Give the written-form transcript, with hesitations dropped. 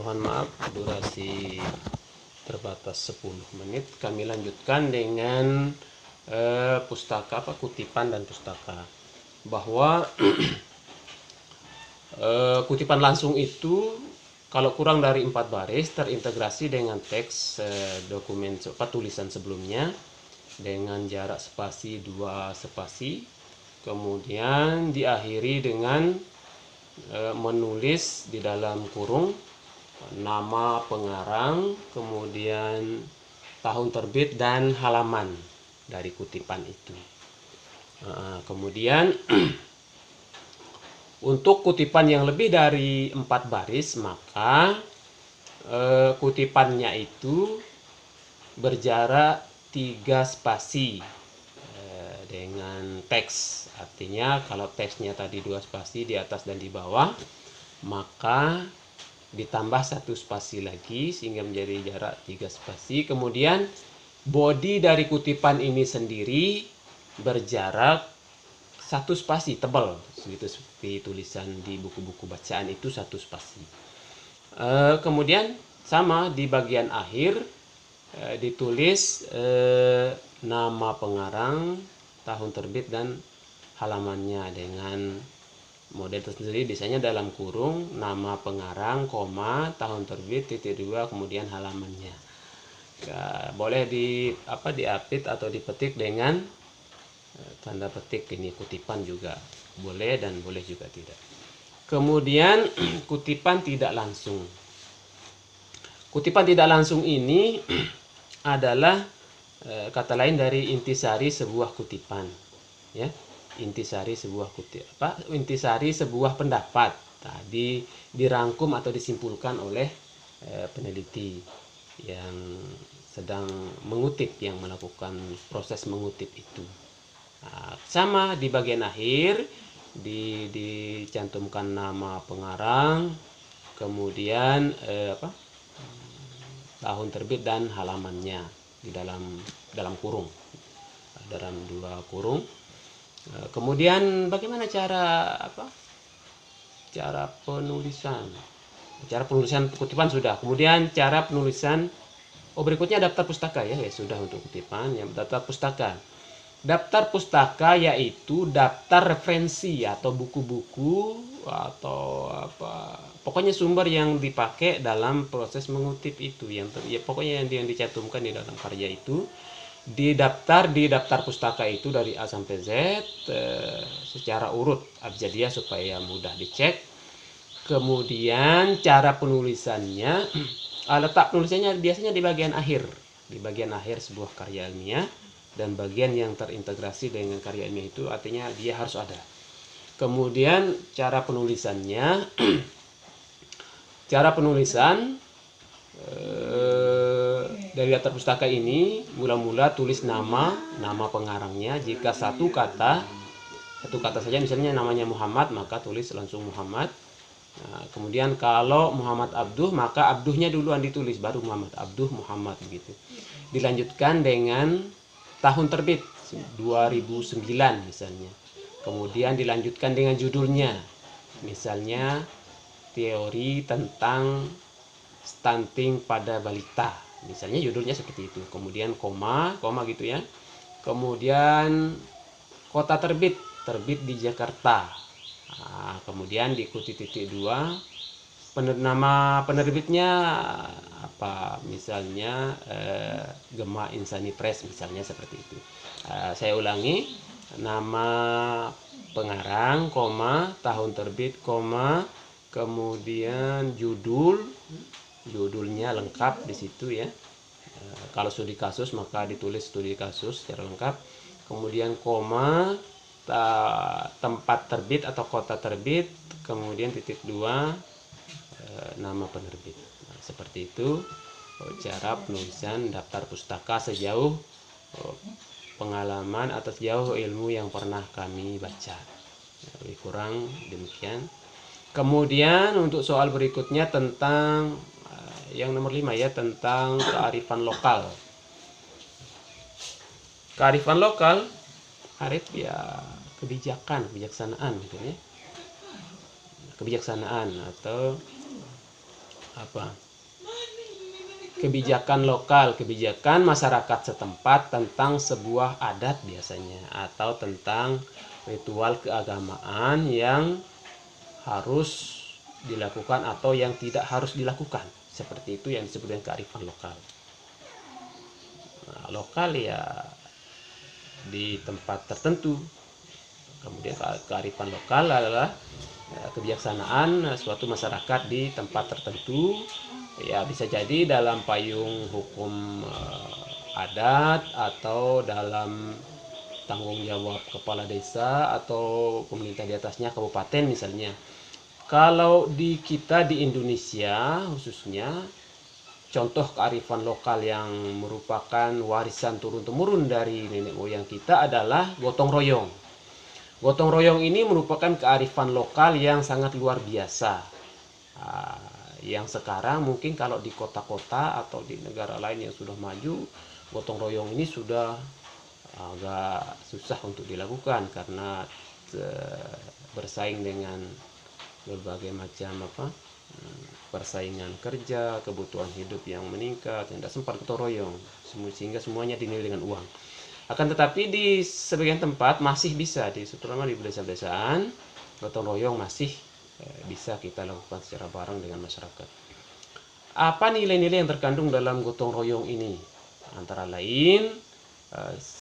Mohon maaf durasi terbatas 10 menit. Kami lanjutkan dengan pustaka kutipan dan pustaka. Bahwa kutipan langsung itu kalau kurang dari 4 baris terintegrasi dengan teks dokumen tulisan sebelumnya dengan jarak spasi 2 spasi, kemudian diakhiri dengan menulis di dalam kurung nama pengarang, kemudian tahun terbit dan halaman dari kutipan itu. Kemudian untuk kutipan yang lebih dari 4 baris, maka kutipannya itu berjarak 3 spasi dengan teks. Artinya kalau teksnya tadi 2 spasi di atas dan di bawah, maka ditambah 1 spasi lagi sehingga menjadi jarak 3 spasi. Kemudian bodi dari kutipan ini sendiri berjarak 1 spasi tebal, gitu seperti tulisan di buku-buku bacaan itu 1 spasi. Kemudian sama di bagian akhir ditulis nama pengarang, tahun terbit dan halamannya dengan model tersendiri, biasanya dalam kurung nama pengarang, koma, tahun terbit, titik 2, kemudian halamannya. Boleh diapit atau dipetik dengan tanda petik ini kutipan juga boleh dan boleh juga tidak. Kemudian kutipan tidak langsung. Kutipan tidak langsung ini adalah kata lain dari intisari sebuah kutipan, ya. Intisari sebuah intisari sebuah pendapat tadi dirangkum atau disimpulkan oleh peneliti yang sedang mengutip, yang melakukan proses mengutip itu. Sama di bagian akhir dicantumkan nama pengarang, kemudian tahun terbit dan halamannya di dalam kurung, dalam 2 kurung. Kemudian bagaimana cara penulisan? Cara penulisan kutipan sudah. Kemudian cara penulisan berikutnya daftar pustaka, ya sudah untuk kutipan. Yang daftar pustaka. Daftar pustaka yaitu daftar referensi atau buku-buku atau pokoknya sumber yang dipakai dalam proses mengutip itu, pokoknya yang dicantumkan di dalam karya itu didaftar di daftar pustaka itu dari A sampai Z secara urut abjadiyah supaya mudah dicek. Kemudian cara penulisannya, letak penulisannya biasanya di bagian akhir sebuah karya ilmiah, dan bagian yang terintegrasi dengan karya ilmiah itu artinya dia harus ada. Kemudian cara penulisannya, cara penulisan dari daftar pustaka ini mula-mula tulis nama pengarangnya. Jika satu kata saja, misalnya namanya Muhammad, maka tulis langsung Muhammad. Kemudian kalau Muhammad Abduh, maka Abduhnya duluan ditulis, baru Muhammad Abduh Muhammad gitu. Dilanjutkan dengan tahun terbit 2009 misalnya. Kemudian dilanjutkan dengan judulnya, misalnya teori tentang stunting pada balita, misalnya judulnya seperti itu. Kemudian koma gitu ya. Kemudian kota terbit di Jakarta. Kemudian diikuti titik 2, nama penerbitnya misalnya Gema Insani Press, misalnya seperti itu. Saya ulangi, nama pengarang, tahun terbit, kemudian judulnya lengkap di situ ya. Kalau studi kasus maka ditulis studi kasus secara lengkap. Kemudian tempat terbit atau kota terbit, kemudian titik 2, nama penerbit. Seperti itu cara penulisan daftar pustaka sejauh pengalaman atau sejauh ilmu yang pernah kami baca. Lebih kurang demikian. Kemudian untuk soal berikutnya tentang yang nomor 5 ya, tentang kearifan lokal. Kearifan lokal, arif ya kebijaksanaan gitu ya. Kebijaksanaan atau apa kebijakan lokal, kebijakan masyarakat setempat tentang sebuah adat biasanya, atau tentang ritual keagamaan yang harus dilakukan atau yang tidak harus dilakukan. Seperti itu yang disebut dengan kearifan lokal. Nah, lokal ya di tempat tertentu. Kemudian kearifan lokal adalah kebijaksanaan suatu masyarakat di tempat tertentu, ya bisa jadi dalam payung hukum adat atau dalam tanggung jawab kepala desa atau pemerintah di atasnya kabupaten misalnya. Kalau di kita di Indonesia khususnya, contoh kearifan lokal yang merupakan warisan turun-temurun dari nenek moyang kita adalah gotong royong. Gotong royong ini merupakan kearifan lokal yang sangat luar biasa. Yang sekarang mungkin kalau di kota-kota atau di negara lain yang sudah maju, gotong royong ini sudah agak susah untuk dilakukan karena bersaing dengan berbagai macam persaingan kerja, kebutuhan hidup yang meningkat, tidak sempat gotong royong, sehingga semuanya dinilai dengan uang. Akan tetapi di sebagian tempat masih bisa, terutama di desa-desaan, gotong royong masih bisa kita lakukan secara bareng dengan masyarakat. Apa nilai-nilai yang terkandung dalam gotong royong ini? Antara lain